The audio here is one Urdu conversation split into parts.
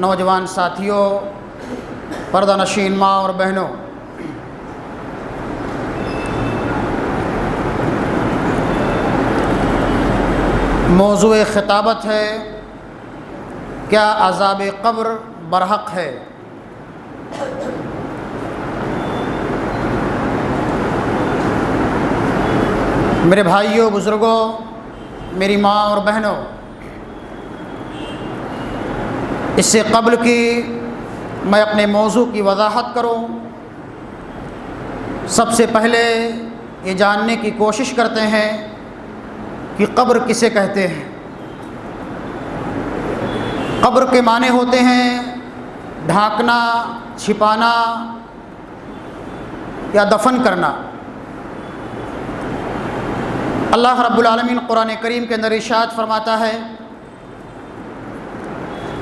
نوجوان ساتھیوں، پردہ نشین ماں اور بہنوں، موضوع خطابت ہے کیا عذاب قبر برحق ہے؟ میرے بھائیوں، بزرگوں، میری ماں اور بہنوں، اس سے قبل کہ میں اپنے موضوع کی وضاحت کروں، سب سے پہلے یہ جاننے کی کوشش کرتے ہیں کہ قبر کسے کہتے ہیں۔ قبر کے معنی ہوتے ہیں ڈھانکنا، چھپانا یا دفن کرنا۔ اللہ رب العالمین قرآن کریم کے اندر ارشاد فرماتا ہے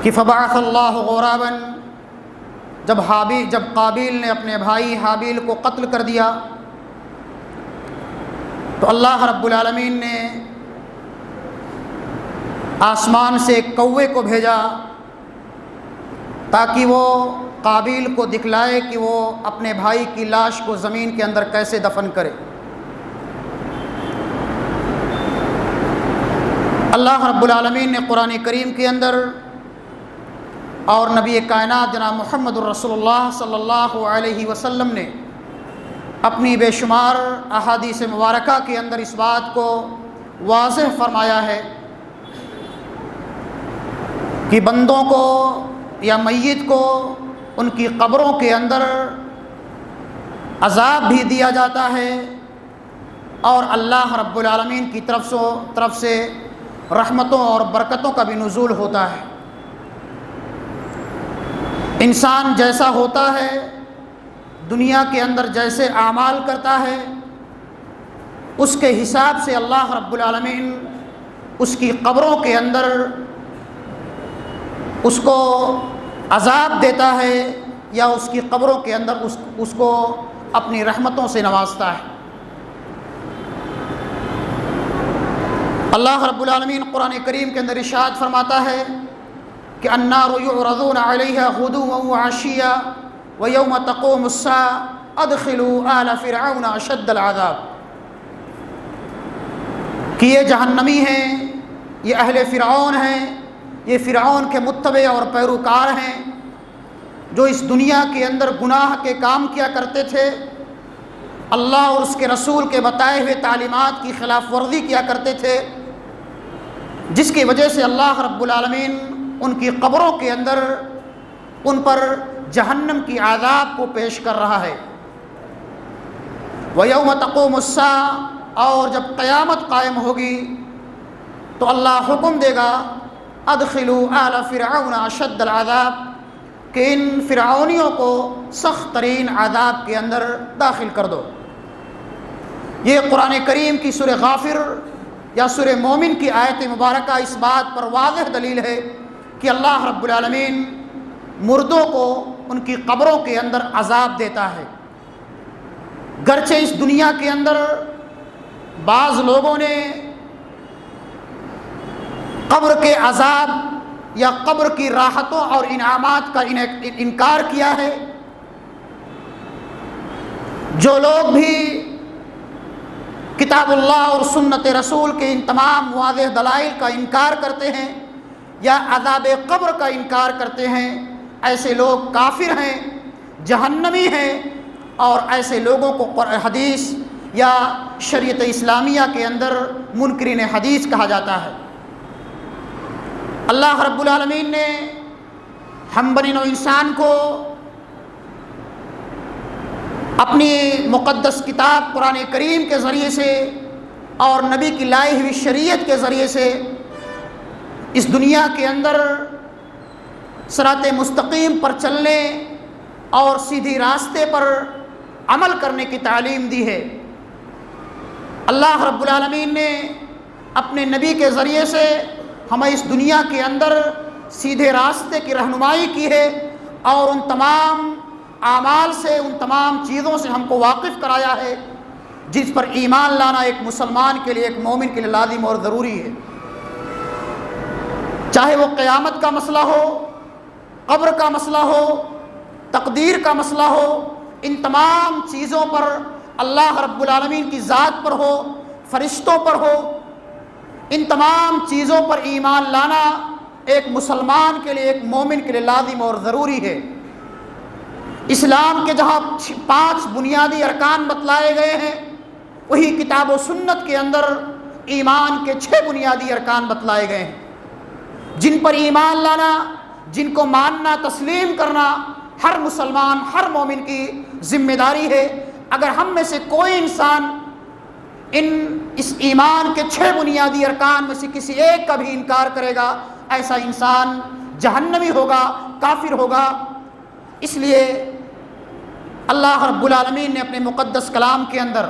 کہ فبعث اللہ غرابا، جب قابیل نے اپنے بھائی حابیل کو قتل کر دیا تو اللہ رب العالمین نے آسمان سے ایک کوے کو بھیجا تاکہ وہ قابیل کو دکھلائے کہ وہ اپنے بھائی کی لاش کو زمین کے اندر کیسے دفن کرے۔ اللہ رب العالمین نے قرآن کریم کے اندر اور نبی کائنات جناب محمد الرسول اللہ صلی اللہ علیہ وسلم نے اپنی بے شمار احادیث مبارکہ کے اندر اس بات کو واضح فرمایا ہے کہ بندوں کو یا میت کو ان کی قبروں کے اندر عذاب بھی دیا جاتا ہے اور اللہ رب العالمین کی طرف سے رحمتوں اور برکتوں کا بھی نزول ہوتا ہے۔ انسان جیسا ہوتا ہے، دنیا کے اندر جیسے اعمال کرتا ہے، اس کے حساب سے اللہ رب العالمین اس کی قبروں کے اندر اس کو عذاب دیتا ہے یا اس کی قبروں کے اندر اس کو اپنی رحمتوں سے نوازتا ہے۔ اللہ رب العالمین قرآن کریم کے اندر ارشاد فرماتا ہے کہ النار یعرضون علیہا غدوا وعشیا ویوم تقوم الساعة ادخلوا آل فرعون اشد العذاب، کہ یہ جہنمی ہیں، یہ اہل فرعون ہیں، یہ فرعون کے متبع اور پیروکار ہیں جو اس دنیا کے اندر گناہ کے کام کیا کرتے تھے، اللہ اور اس کے رسول کے بتائے ہوئے تعلیمات کی خلاف ورزی کیا کرتے تھے، جس کی وجہ سے اللہ رب العالمین ان کی قبروں کے اندر ان پر جہنم کی عذاب کو پیش کر رہا ہے۔ وَيَوْمَ تَقُومُ السَّاعَةُ، اور جب قیامت قائم ہوگی تو اللہ حکم دے گا ادخلوا آل فرعون اشد العذاب، کہ ان فرعونیوں کو سخت ترین عذاب کے اندر داخل کر دو۔ یہ قرآن کریم کی سورہ غافر یا سورہ مومن کی آیت مبارکہ اس بات پر واضح دلیل ہے کہ اللہ رب العالمین مردوں کو ان کی قبروں کے اندر عذاب دیتا ہے۔ گرچہ اس دنیا کے اندر بعض لوگوں نے قبر کے عذاب یا قبر کی راحتوں اور انعامات کا انکار کیا ہے، جو لوگ بھی کتاب اللہ اور سنت رسول کے ان تمام واضح دلائل کا انکار کرتے ہیں یا عذاب قبر کا انکار کرتے ہیں، ایسے لوگ کافر ہیں، جہنمی ہیں، اور ایسے لوگوں کو حدیث یا شریعت اسلامیہ کے اندر منکرین حدیث کہا جاتا ہے۔ اللہ رب العالمین نے ہم بنی نوع انسان کو اپنی مقدس کتاب قرآن کریم کے ذریعے سے اور نبی کی لائی ہوئی شریعت کے ذریعے سے اس دنیا کے اندر صراط مستقیم پر چلنے اور سیدھی راستے پر عمل کرنے کی تعلیم دی ہے۔ اللہ رب العالمین نے اپنے نبی کے ذریعے سے ہمیں اس دنیا کے اندر سیدھے راستے کی رہنمائی کی ہے اور ان تمام اعمال سے، ان تمام چیزوں سے ہم کو واقف کرایا ہے جس پر ایمان لانا ایک مسلمان کے لیے، ایک مومن کے لیے لازم اور ضروری ہے۔ چاہے وہ قیامت کا مسئلہ ہو، قبر کا مسئلہ ہو، تقدیر کا مسئلہ ہو، ان تمام چیزوں پر اللہ رب العالمین کی ذات پر ہو، فرشتوں پر ہو، ان تمام چیزوں پر ایمان لانا ایک مسلمان کے لیے، ایک مومن کے لیے لازم اور ضروری ہے۔ اسلام کے جہاں 5 بنیادی ارکان بتلائے گئے ہیں، وہی کتاب و سنت کے اندر ایمان کے 6 بنیادی ارکان بتلائے گئے ہیں، جن پر ایمان لانا، جن کو ماننا، تسلیم کرنا ہر مسلمان، ہر مومن کی ذمہ داری ہے۔ اگر ہم میں سے کوئی انسان اس ایمان کے 6 بنیادی ارکان میں سے کسی ایک کا بھی انکار کرے گا، ایسا انسان جہنمی ہوگا، کافر ہوگا۔ اس لیے اللہ رب العالمین نے اپنے مقدس کلام کے اندر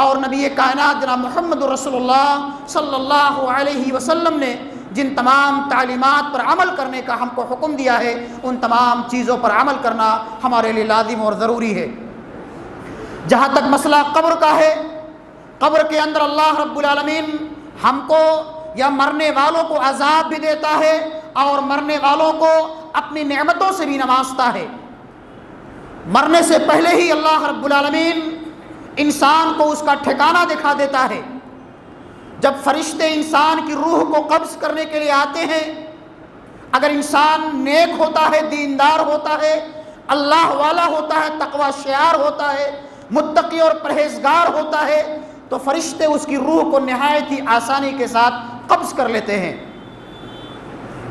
اور نبی کائنات جناب محمد رسول اللہ صلی اللہ علیہ وسلم نے جن تمام تعلیمات پر عمل کرنے کا ہم کو حکم دیا ہے، ان تمام چیزوں پر عمل کرنا ہمارے لیے لازم اور ضروری ہے۔ جہاں تک مسئلہ قبر کا ہے، قبر کے اندر اللہ رب العالمین ہم کو یا مرنے والوں کو عذاب بھی دیتا ہے اور مرنے والوں کو اپنی نعمتوں سے بھی نوازتا ہے۔ مرنے سے پہلے ہی اللہ رب العالمین انسان کو اس کا ٹھکانہ دکھا دیتا ہے۔ جب فرشتے انسان کی روح کو قبض کرنے کے لیے آتے ہیں، اگر انسان نیک ہوتا ہے، دیندار ہوتا ہے، اللہ والا ہوتا ہے، تقوی شعار ہوتا ہے، متقی اور پرہیزگار ہوتا ہے، تو فرشتے اس کی روح کو نہایت ہی آسانی کے ساتھ قبض کر لیتے ہیں۔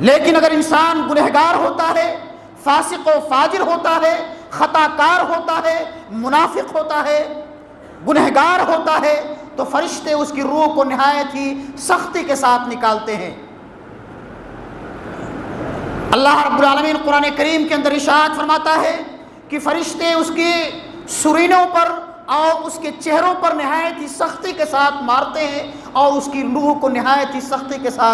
لیکن اگر انسان گنہگار ہوتا ہے، فاسق و فاجر ہوتا ہے، خطا کار ہوتا ہے، منافق ہوتا ہے، گنہگار ہوتا ہے، تو فرشتے اس کی روح کو نہایت ہی سختی کے ساتھ نکالتے ہیں۔ اللہ رب العالمین قرآن کریم کے اندر ارشاد فرماتا ہے کہ فرشتے اس کے سرینوں پر اور اس کے چہروں پر نہایت ہی سختی کے ساتھ مارتے ہیں اور اس کی روح کو نہایت ہی سختی کے ساتھ